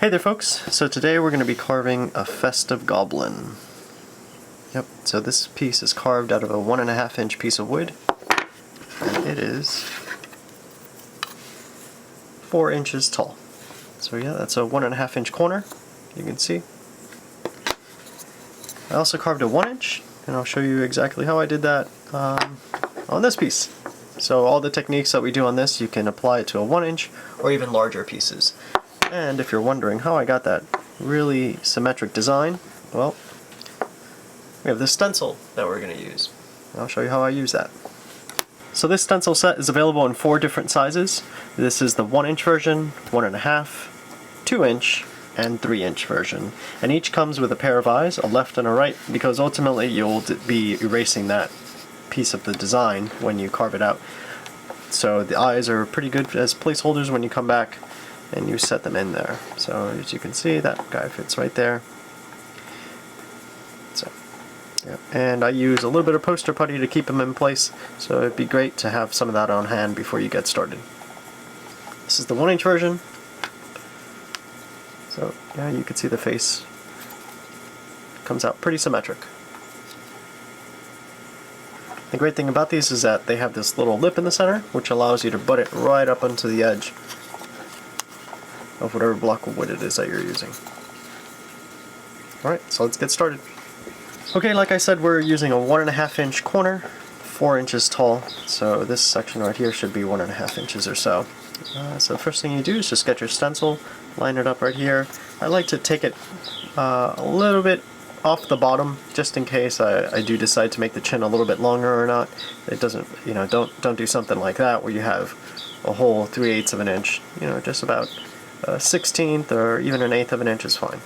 Hey there folks, so today we're going to be carving a festive goblin. Yep, so this piece is carved out of a 1.5 inch piece of wood, and it is 4 inches tall. So yeah, that's a 1.5 inch corner, you can see. I also carved a 1 inch, and I'll show you exactly how I did that on this piece. So all the techniques that we do on this, you can apply it to a 1 inch or even larger pieces. And if you're wondering how I got that really symmetric design, well, we have this stencil that we're going to use. I'll show you how I use that. So this stencil set is available in 4 different sizes. This is the 1 inch version, 1.5, 2 inch, and 3 inch version. And each comes with a pair of eyes, a left and a right, because ultimately you'll be erasing that piece of the design when you carve it out. So the eyes are pretty good as placeholders when you come back and you set them in there. So as you can see, that guy fits right there. So, yeah. And I use a little bit of poster putty to keep them in place, so it'd be great to have some of that on hand before you get started. This is the 1 inch version. So yeah, you can see the face comes out pretty symmetric. The great thing about these is that they have this little lip in the center, which allows you to butt it right up onto the edge of whatever block of wood it is that you're using. Alright, so let's get started. Okay, like I said, we're using a 1.5 inch corner, 4 inches tall, so this section right here should be 1.5 inches or so. So the first thing you do is just get your stencil, line it up right here. I like to take it a little bit off the bottom, just in case I do decide to make the chin a little bit longer or not. It doesn't, you know, don't do something like that where you have a whole 3/8 of an inch. You know, just about a 1/16 or even 1/8 of an inch is fine.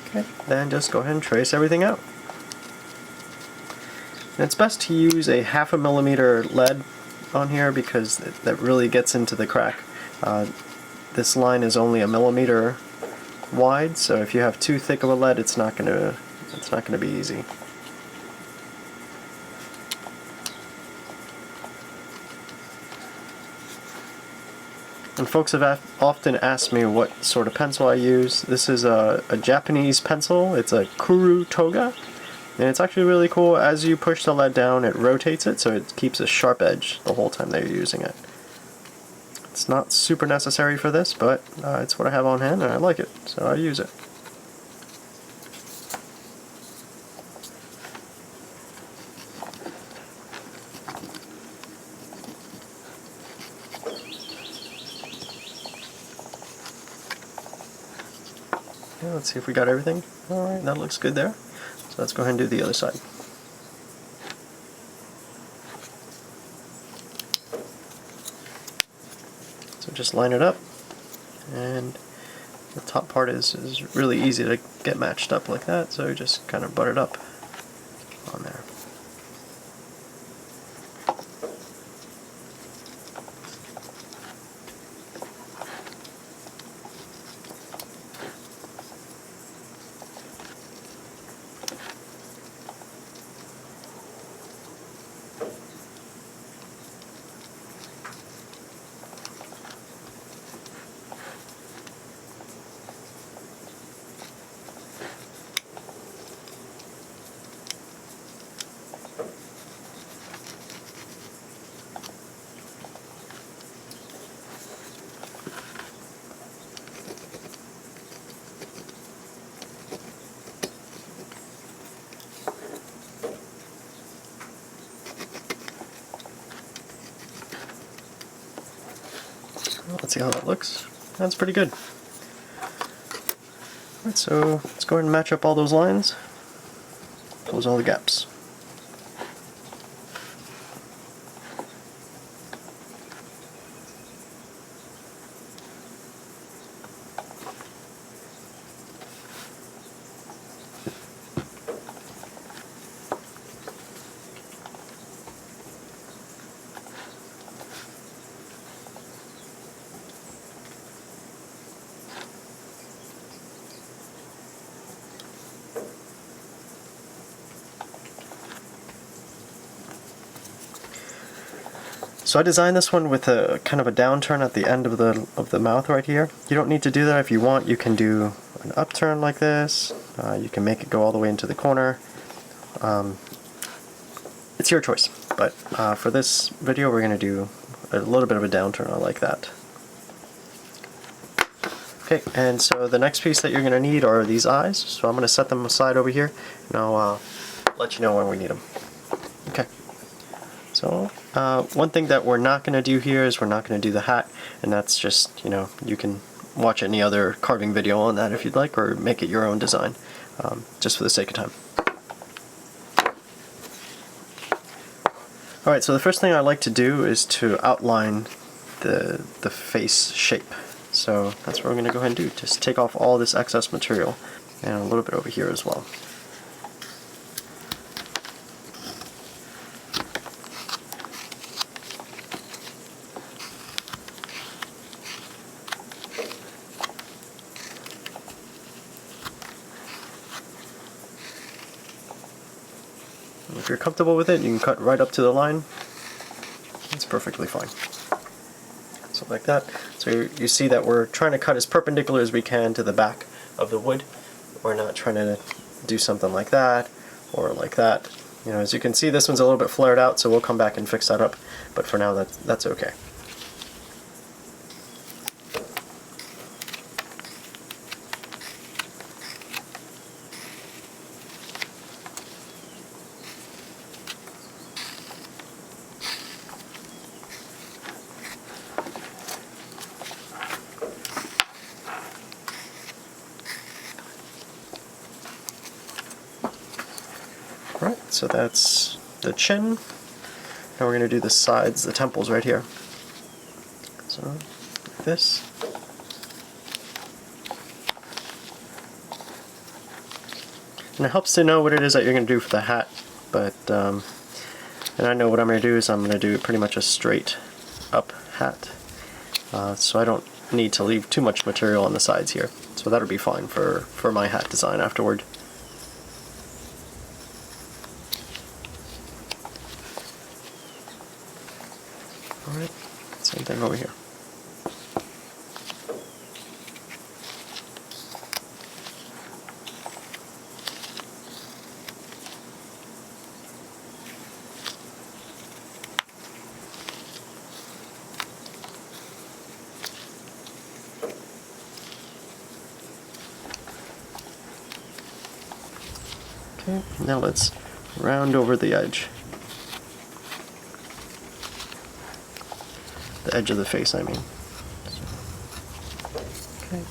Okay, then just go ahead and trace everything out. And it's best to use a 1/2 millimeter lead on here because that really gets into the crack. This line is only 1 millimeter wide, so if you have too thick of a lead, it's not gonna be easy. And folks have often asked me what sort of pencil I use. This is a Japanese pencil. It's a Kuru Toga, and it's actually really cool. As you push the lead down, it rotates it, so it keeps a sharp edge the whole time that you're using it. It's not super necessary for this, but it's what I have on hand, and I like it, so I use it. Let's see if we got everything. Alright, that looks good there. So let's go ahead and do the other side. So just line it up, and the top part is really easy to get matched up like that, so just kind of butt it up on there. Let's see how that looks. That's pretty good. Alright, so let's go ahead and match up all those lines. Close all the gaps. So I designed this one with a kind of a downturn at the end of the mouth right here. You don't need to do that. If you want, you can do an upturn like this. You can make it go all the way into the corner. It's your choice, but for this video we're going to do a little bit of a downturn. I like that. Okay, and so the next piece that you're going to need are these eyes. So I'm going to set them aside over here, and I'll let you know when we need them. Okay. So one thing that we're not going to do here is we're not going to do the hat, and that's just, you can watch any other carving video on that if you'd like, or make it your own design, just for the sake of time. Alright, so the first thing I like to do is to outline the face shape. So that's what we're going to go ahead and do. Just take off all this excess material, and a little bit over here as well. If you're comfortable with it, you can cut right up to the line. It's perfectly fine. So like that. So you see that we're trying to cut as perpendicular as we can to the back of the wood. We're not trying to do something like that or like that. As you can see, this one's a little bit flared out, so we'll come back and fix that up. But for now, that's okay. Right, so that's the chin. Now we're going to do the sides, the temples right here. So, like this. And it helps to know what it is that you're going to do for the hat, but, and I know what I'm going to do is I'm going to do pretty much a straight up hat. So I don't need to leave too much material on the sides here. So that'll be fine for my hat design afterward. Alright, same thing over here. Okay, now let's round over the edge. The edge of the face, I mean. Okay.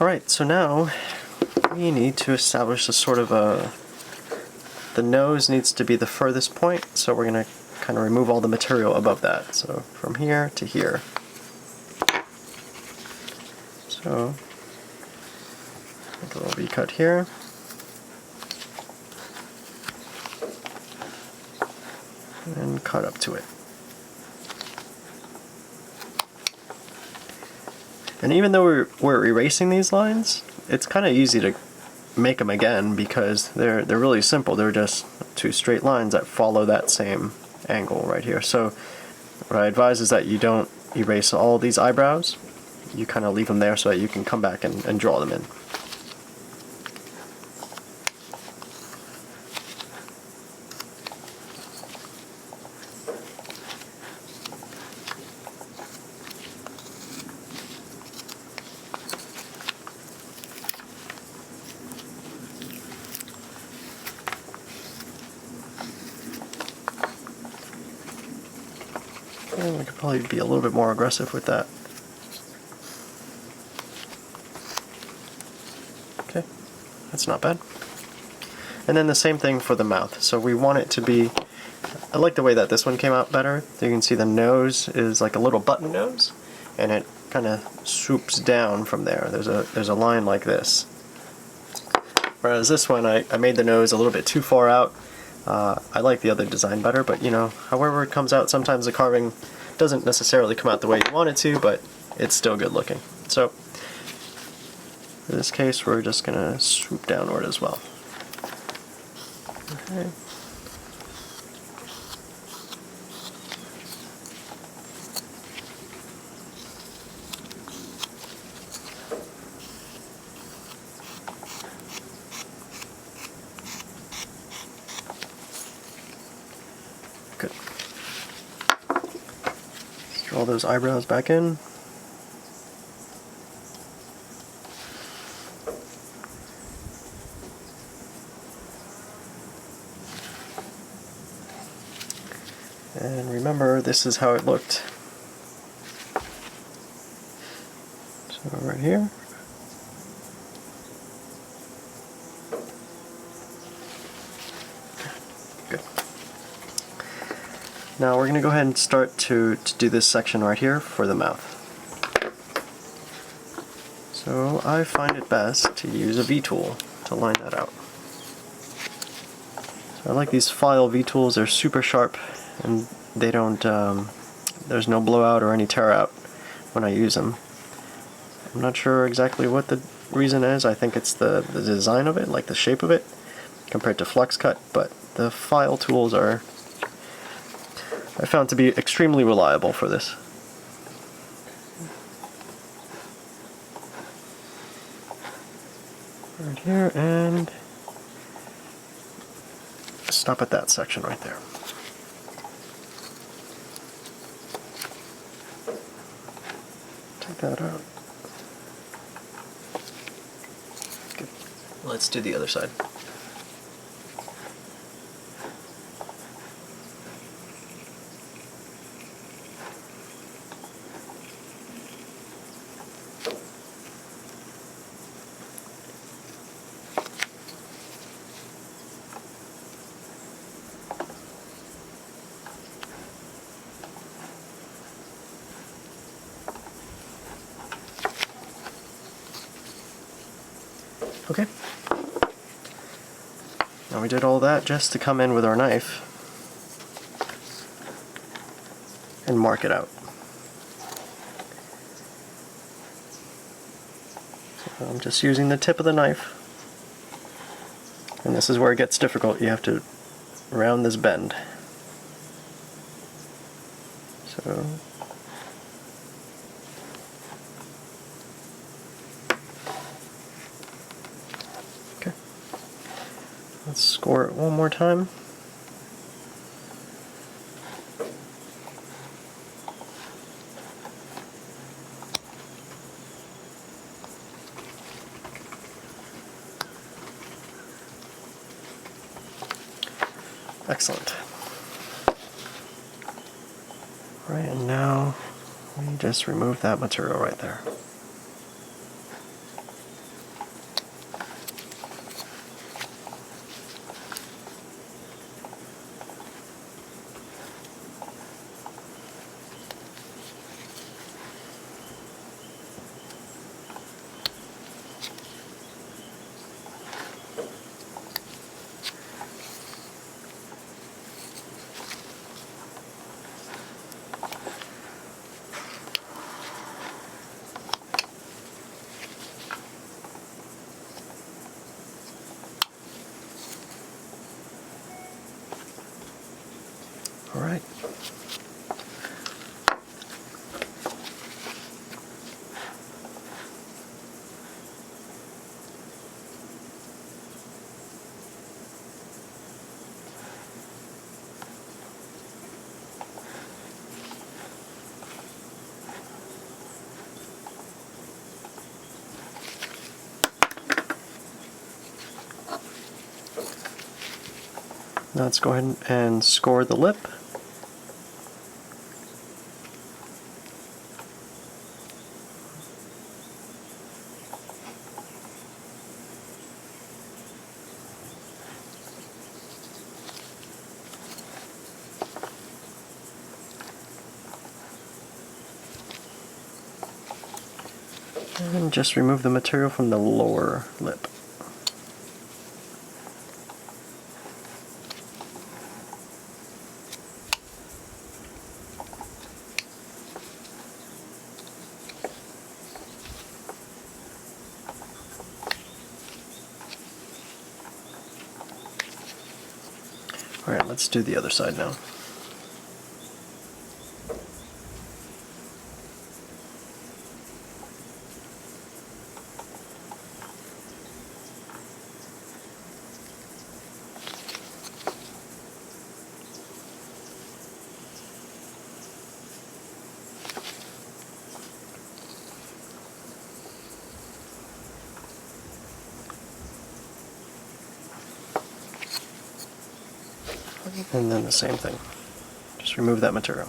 Alright, so now we need to establish a sort of the nose needs to be the furthest point, so we're going to kind of remove all the material above that. So from here to here. So make a little V-cut here. And cut up to it. And even though we're erasing these lines, it's kind of easy to make them again because they're really simple. They're just two straight lines that follow that same angle right here. So what I advise is that you don't erase all these eyebrows. You kind of leave them there so that you can come back and draw them in. And we could probably be a little bit more aggressive with that. Okay, that's not bad. And then the same thing for the mouth. So we want it to be, I like the way that this one came out better. You can see the nose is like a little button nose, and it kind of swoops down from there. There's a line like this. Whereas this one, I made the nose a little bit too far out. I like the other design better, but you know, however it comes out, sometimes the carving doesn't necessarily come out the way you want it to, but it's still good looking. So, in this case, we're just going to swoop downward as well. Okay. Good. Let's draw those eyebrows back in. And remember, this is how it looked. So right here. Good. Now we're going to go ahead and start to do this section right here for the mouth. So I find it best to use a V-tool to line that out. So I like these file V-tools. They're super sharp and they don't, there's no blowout or any tear out when I use them. I'm not sure exactly what the reason is. I think it's the design of it, like the shape of it, compared to flux cut, but the file tools are, I found to be extremely reliable for this. Right here, and stop at that section right there. Take that out. Good. Let's do the other side. Okay. Now we did all that just to come in with our knife and mark it out. So I'm just using the tip of the knife, and this is where it gets difficult. You have to round this bend. So let's score it one more time. Excellent. All right, and now we just remove that material right there. All right. Now let's go ahead and score the lip. And just remove the material from the lower lip. Alright, let's do the other side now. And then the same thing. Just remove that material.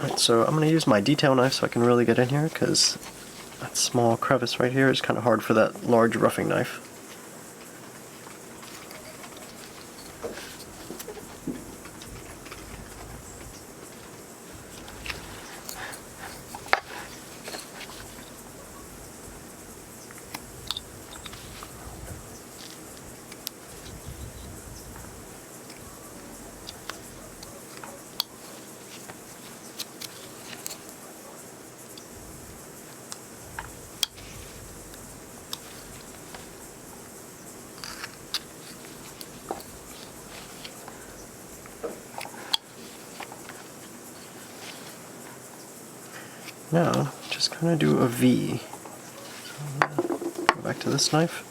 Alright, so I'm going to use my detail knife so I can really get in here, because that small crevice right here is kind of hard for that large roughing knife. Now, just kind of do a V. So I'm going to go back to this knife.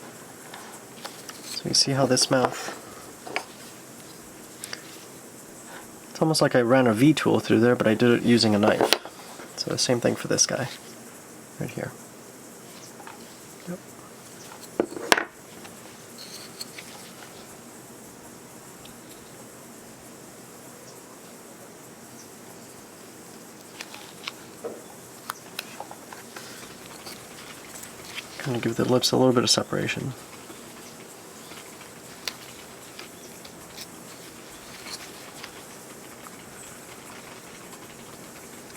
So you see how this mouth, it's almost like I ran a V tool through there, but I did it using a knife. So the same thing for this guy, right here. Yep. Kind of give the lips a little bit of separation.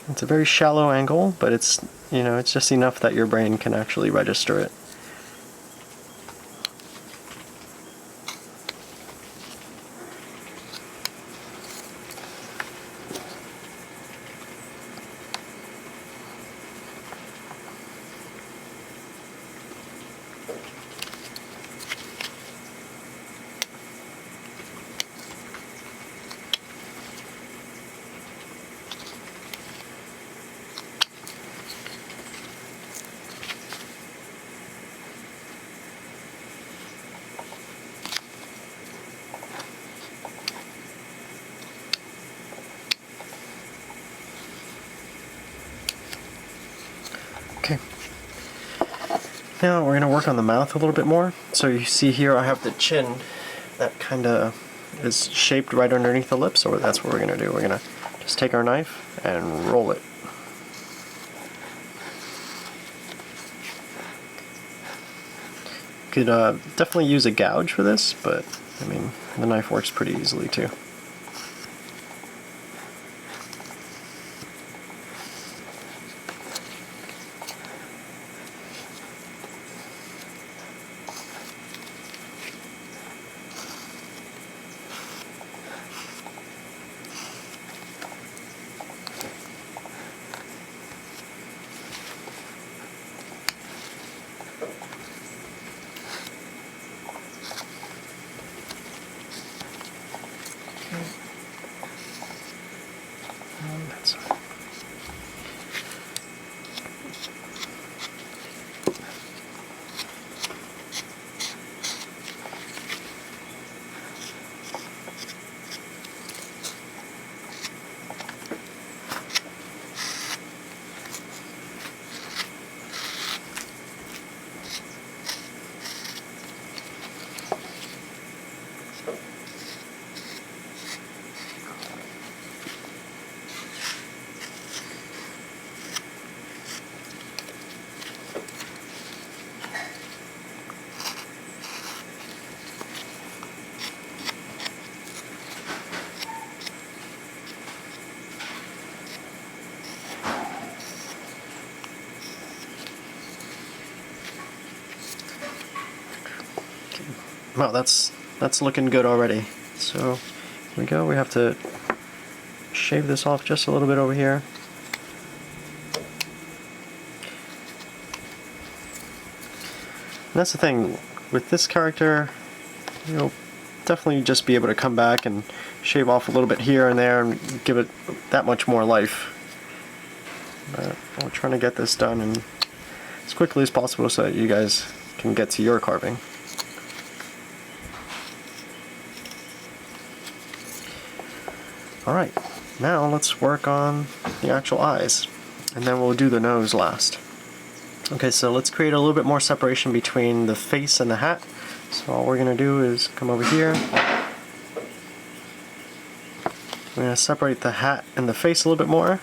It's a very shallow angle, but it's, you know, it's just enough that your brain can actually register it. Okay. Now we're going to work on the mouth a little bit more. So you see here I have the chin that kind of is shaped right underneath the lips, so that's what we're going to do. We're going to just take our knife and roll it. could definitely use a gouge for this, but I mean, the knife works pretty easily too. That's wow, that's looking good already. So here we go. We have to shave this off just a little bit over here. And that's the thing with this character, you'll definitely just be able to come back and shave off a little bit here and there and give it that much more life. But we're trying to get this done and as quickly as possible so that you guys can get to your carving. Alright, now let's work on the actual eyes, and then we'll do the nose last. Okay, so let's create a little bit more separation between the face and the hat. So all we're going to do is come over here. We're going to separate the hat and the face a little bit more.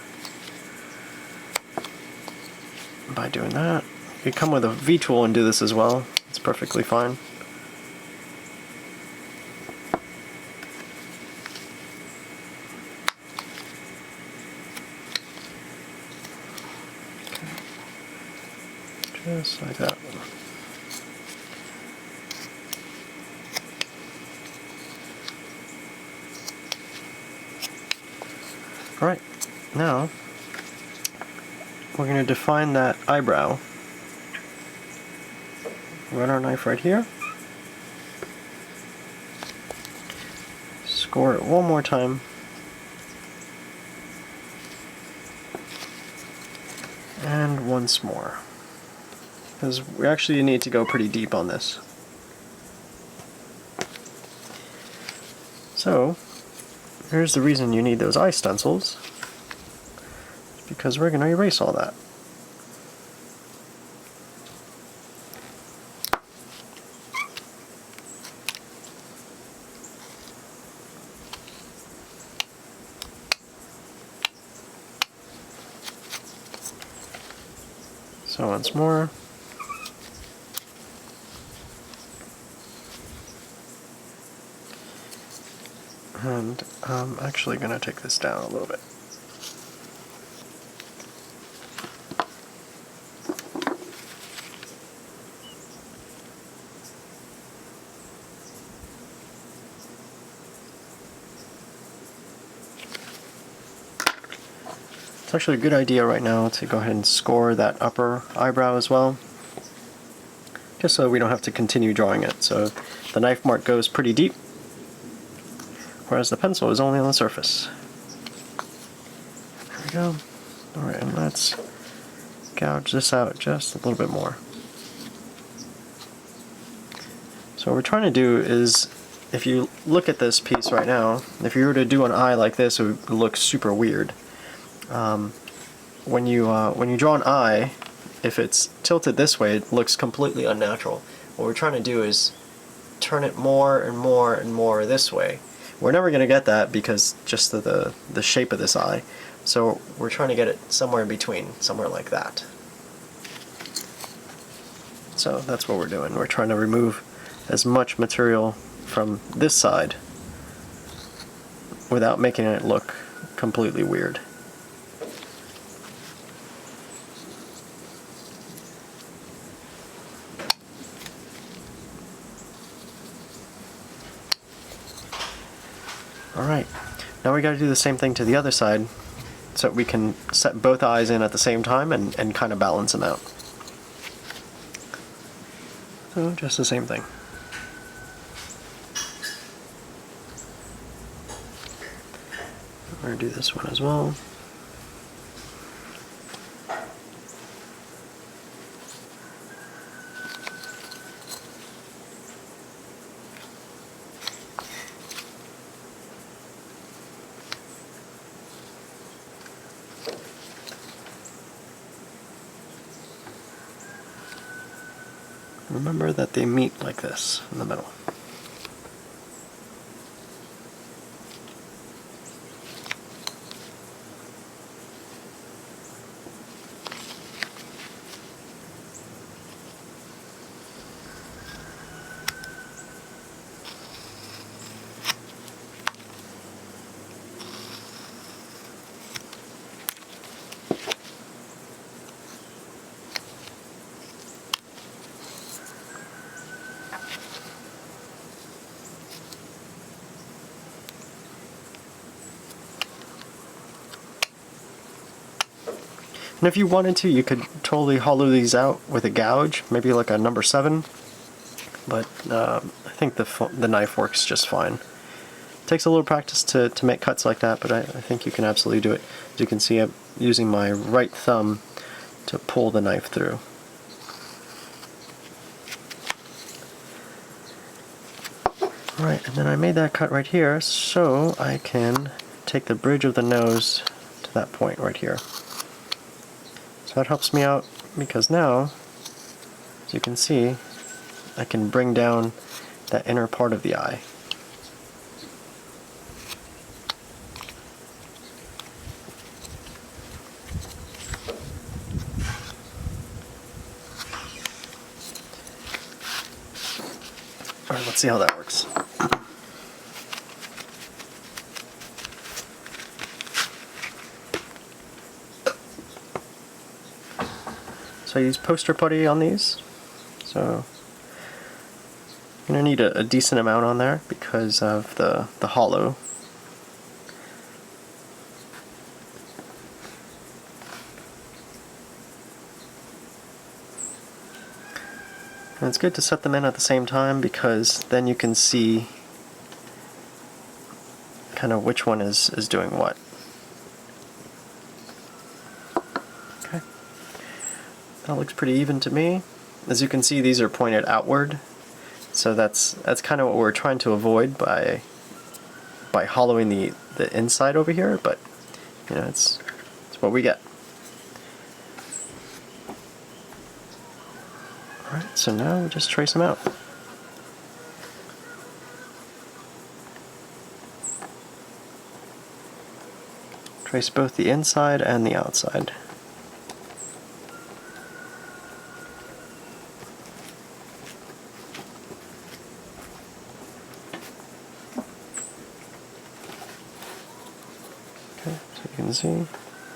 By doing that, you can come with a V-tool and do this as well. It's perfectly fine. Just like that. Alright, now we're going to define that eyebrow. Run our knife right here. Score it one more time. And once more. Because we actually need to go pretty deep on this. So, here's the reason you need those eye stencils. Because we're going to erase all that. So once more. And I'm actually going to take this down a little bit. It's actually a good idea right now to go ahead and score that upper eyebrow as well, just so we don't have to continue drawing it. So the knife mark goes pretty deep, whereas the pencil is only on the surface. There we go. Alright, and let's gouge this out just a little bit more. So what we're trying to do is, if you look at this piece right now, if you were to do an eye like this, it would look super weird. When you draw an eye, if it's tilted this way, it looks completely unnatural. What we're trying to do is turn it more and more and more this way. We're never going to get that because just of the shape of this eye. So we're trying to get it somewhere in between, somewhere like that. So that's what we're doing. We're trying to remove as much material from this side without making it look completely weird. Alright, now we gotta do the same thing to the other side so we can set both eyes in at the same time and kind of balance them out. So just the same thing. We're gonna do this one as well. Remember that they meet like this in the middle. And if you wanted to, you could totally hollow these out with a gouge, maybe like a number 7, but I think the knife works just fine. It takes a little practice to make cuts like that, but I think you can absolutely do it. As you can see, I'm using my right thumb to pull the knife through. Alright, and then I made that cut right here, so I can take the bridge of the nose to that point right here. So that helps me out because now, as you can see, I can bring down that inner part of the eye. Alright, let's see how that works. So I use poster putty on these. So you're going to need a decent amount on there because of the hollow. And it's good to set them in at the same time because then you can see kind of which one is doing what. Okay. That looks pretty even to me. As you can see, these are pointed outward. So that's kind of what we're trying to avoid by hollowing the inside over here, but you know, it's what we get. Alright, so now we just trace them out. Trace both the inside and the outside. Okay, so you can see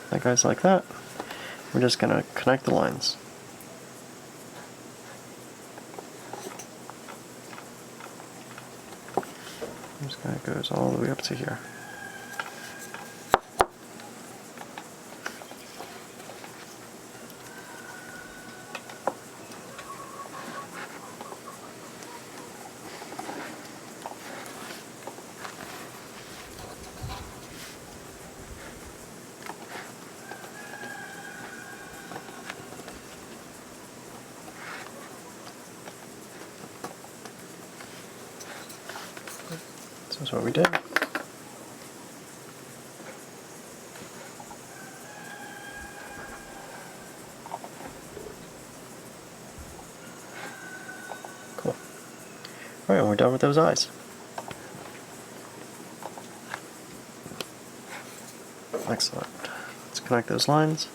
that guy's like that. We're just going to connect the lines. This guy goes all the way up to here. So that's what we did. Cool. Alright, and we're done with those eyes. Excellent. Let's connect those lines.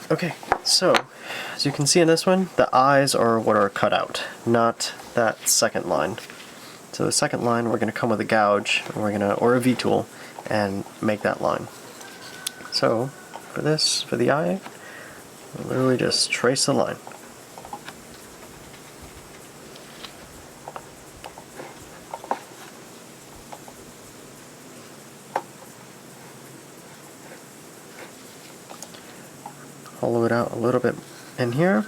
Okay, so as you can see in this one, the eyes are what are cut out, not that second line. So the second line, we're going to come with a gouge, and we're gonna, or a V-tool, and make that line. So for this, for the eye, we'll literally just trace the line. Hollow it out a little bit in here,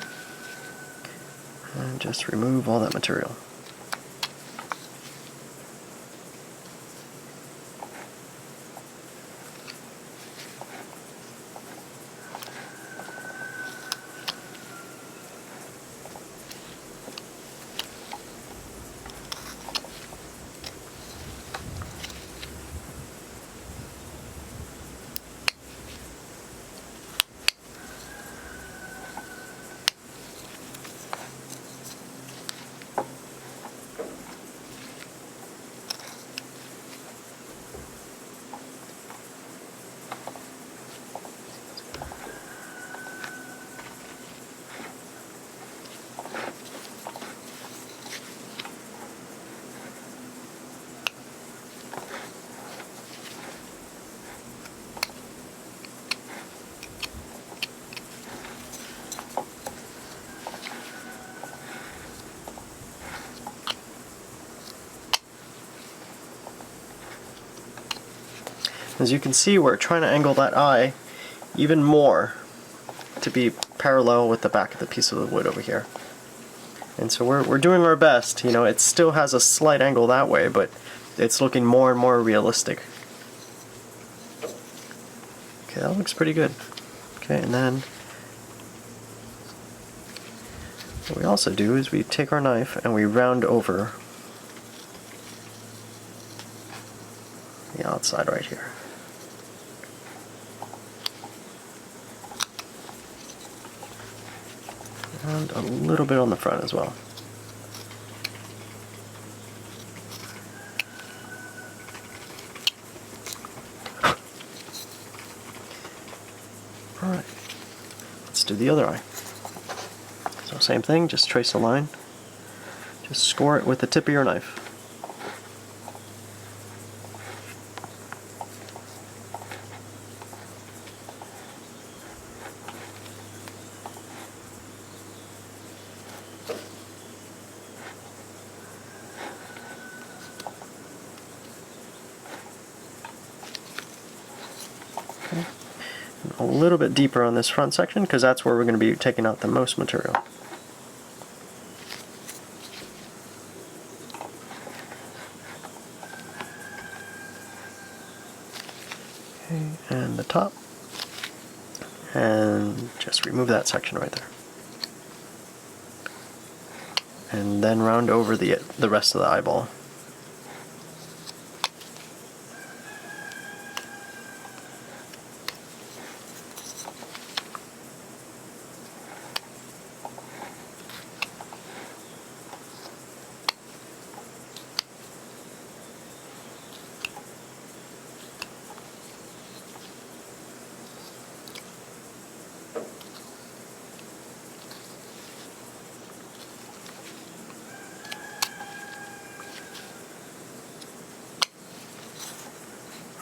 and just remove all that material. As you can see, we're trying to angle that eye even more to be parallel with the back of the piece of the wood over here. And so we're doing our best. You know, it still has a slight angle that way, but it's looking more and more realistic. Okay, that looks pretty good. Okay, and then what we also do is we take our knife and we round over the outside right here. And a little bit on the front as well. Alright, let's do the other eye. So same thing, just trace a line. Just score it with the tip of your knife. A little bit deeper on this front section because that's where we're going to be taking out the most material. Okay, and the top, and just remove that section right there. And then round over the rest of the eyeball.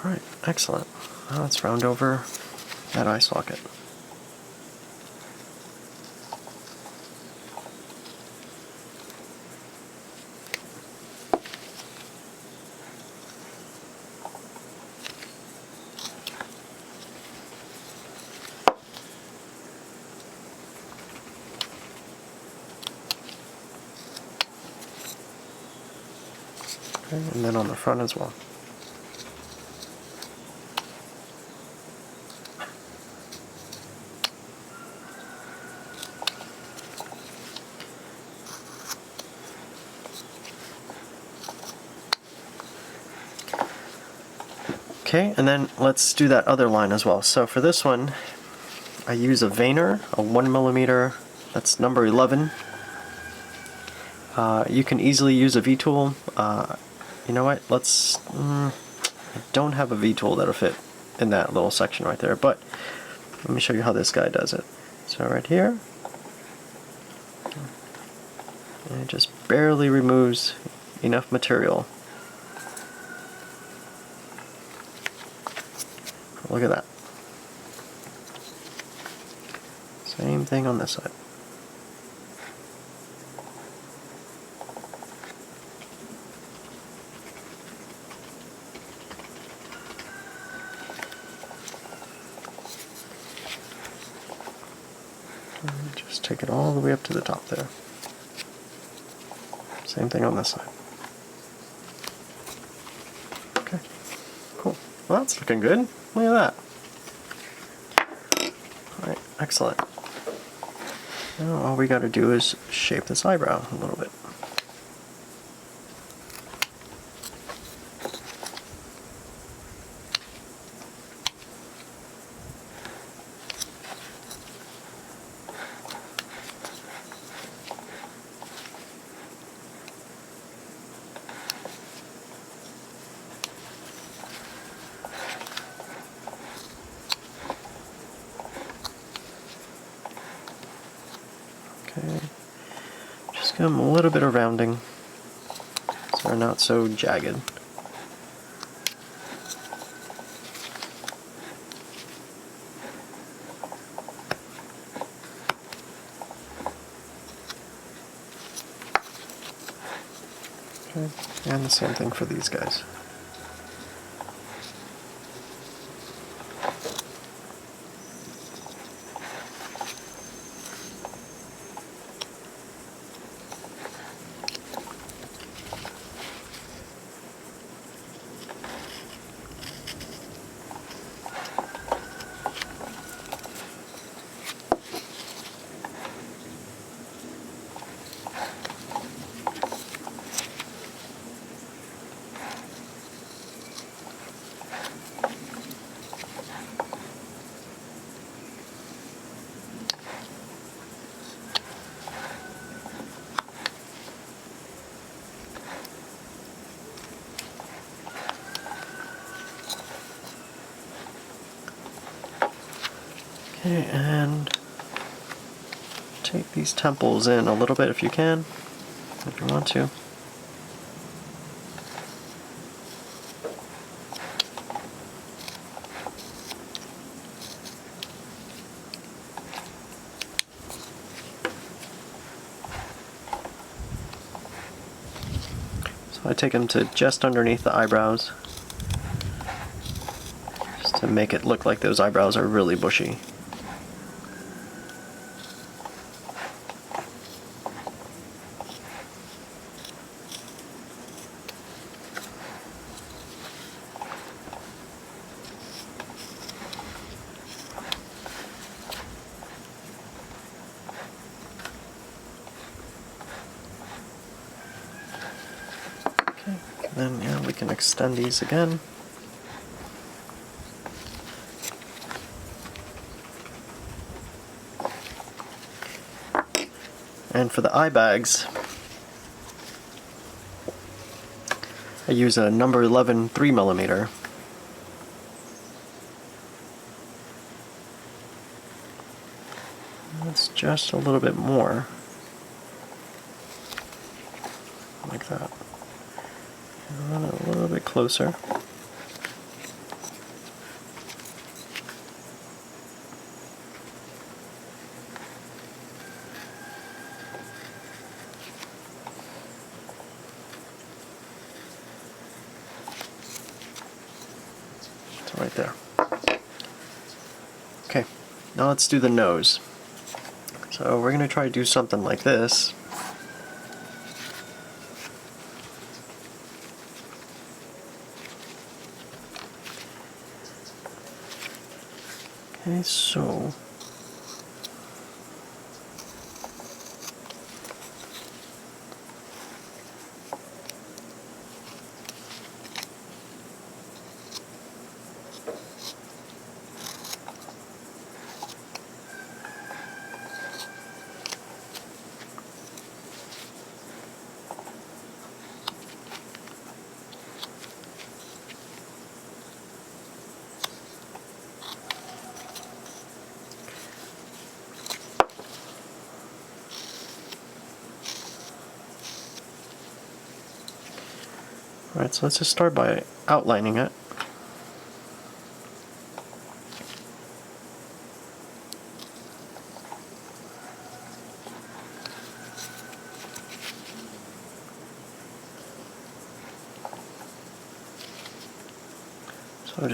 Alright, excellent. Now let's round over that eye socket. Okay, and then on the front as well. Okay, and then let's do that other line as well. So for this one, I use a Vayner, a 1mm, that's number 11. You can easily use a V-tool. You know what, I don't have a V-tool that'll fit in that little section right there, but let me show you how this guy does it. So right here, and it just barely removes enough material. Look at that. Same thing on this side. And just take it all the way up to the top there. Same thing on this side. Okay, cool. Well, that's looking good. Look at that. Alright, excellent. Now all we got to do is shape this eyebrow a little bit. Okay, just give them a little bit of rounding so they're not so jagged. Okay, and the same thing for these guys. Okay, and take these temples in a little bit if you can, if you want to. So I take them to just underneath the eyebrows, just to make it look like those eyebrows are really bushy. Then yeah, we can extend these again. And for the eye bags, I use a number 11 3mm. That's just a little bit more, like that. Run it a little bit closer. So right there. Okay, now let's do the nose. So we're going to try to do something like this. Okay, so Alright, so let's just start by outlining it. So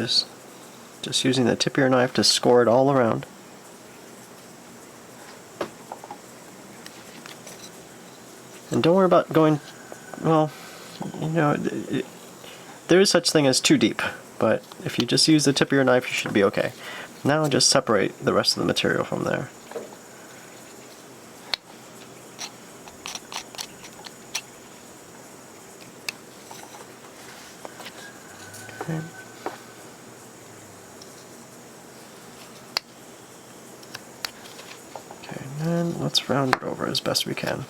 just using the tip of your knife to score it all around. And don't worry about going, well, you know, there is such thing as too deep, but if you just use the tip of your knife, you should be okay. Now just separate the rest of the material from there. Okay. Okay, and then let's round it over as best we can.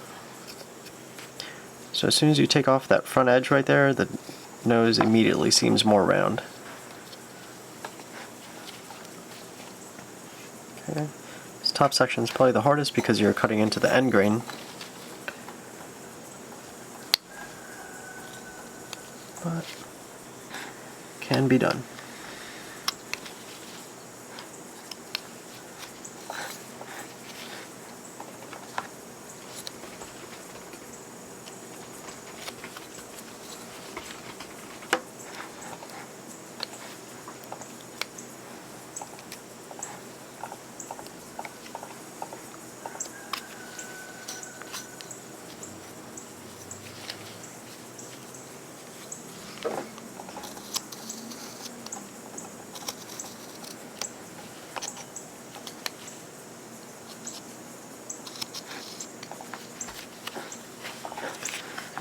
So as soon as you take off that front edge right there, the nose immediately seems more round. Okay. This top section is probably the hardest because you're cutting into the end grain. But can be done.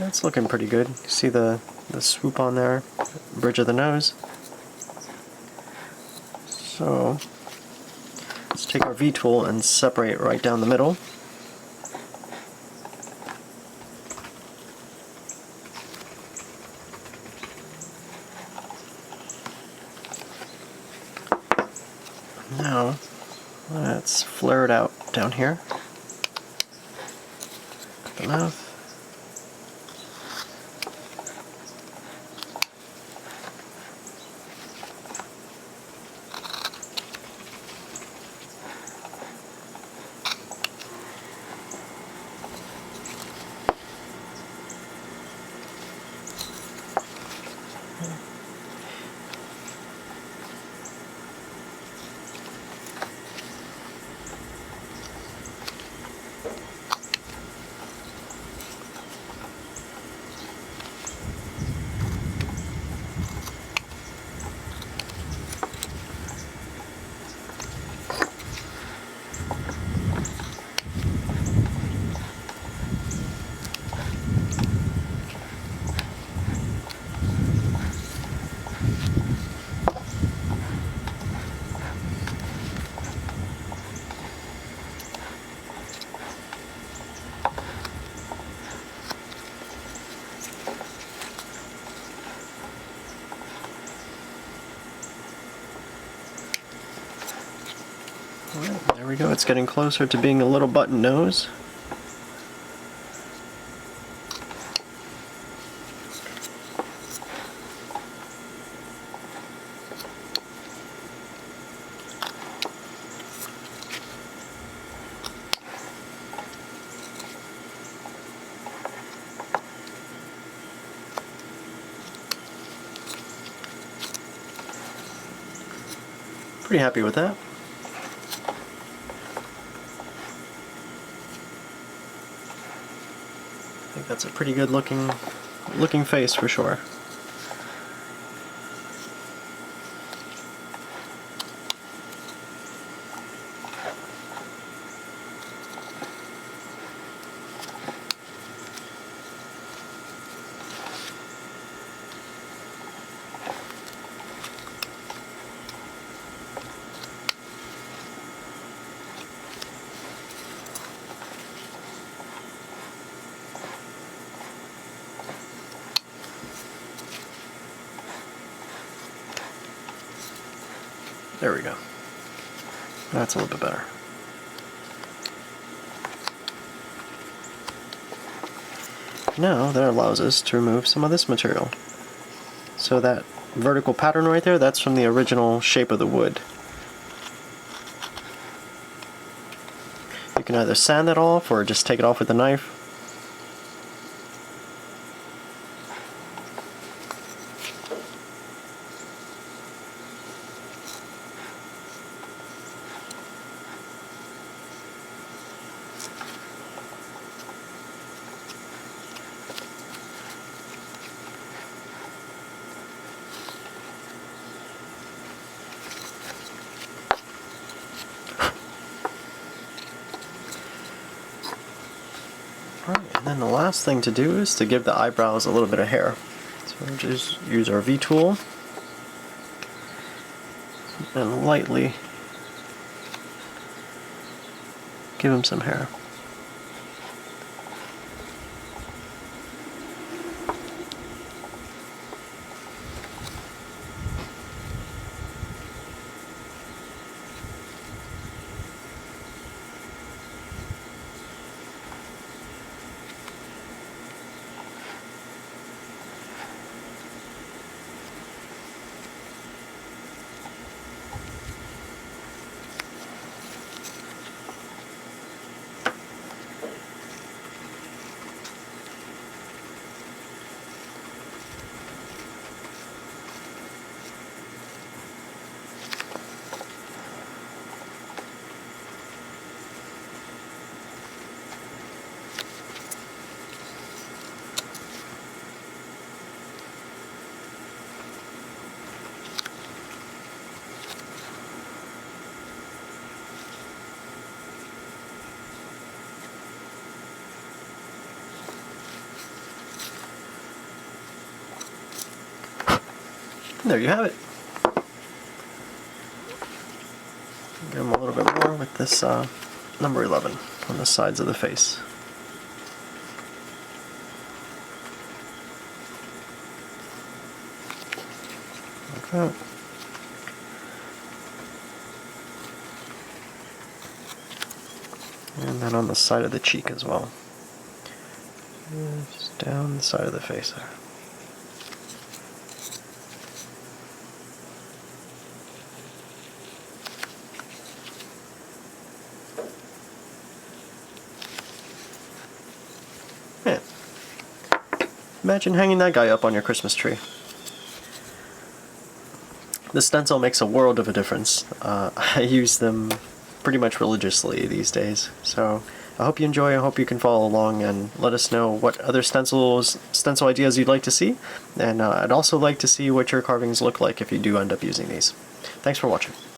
It's looking pretty good. You see the swoop on there, bridge of the nose. So let's take our V-tool and separate right down the middle. Now let's flare it out down here. The mouth. Alright, there we go. It's getting closer to being a little button nose. Pretty happy with that. I think that's a pretty good looking face for sure. There we go. That's a little bit better. Now that allows us to remove some of this material. So that vertical pattern right there, that's from the original shape of the wood. You can either sand that off or just take it off with a knife. Alright, and then the last thing to do is to give the eyebrows a little bit of hair. So we'll just use our V tool and lightly give him some hair. And there you have it. Give them a little bit more with this number 11 on the sides of the face. Like that. And then on the side of the cheek as well. Just down the side of the face there. Yeah. Imagine hanging that guy up on your Christmas tree. The stencil makes a world of a difference. I use them pretty much religiously these days. So I hope you enjoy, I hope you can follow along and let us know what other stencil ideas you'd like to see. And I'd also like to see what your carvings look like if you do end up using these. Thanks for watching.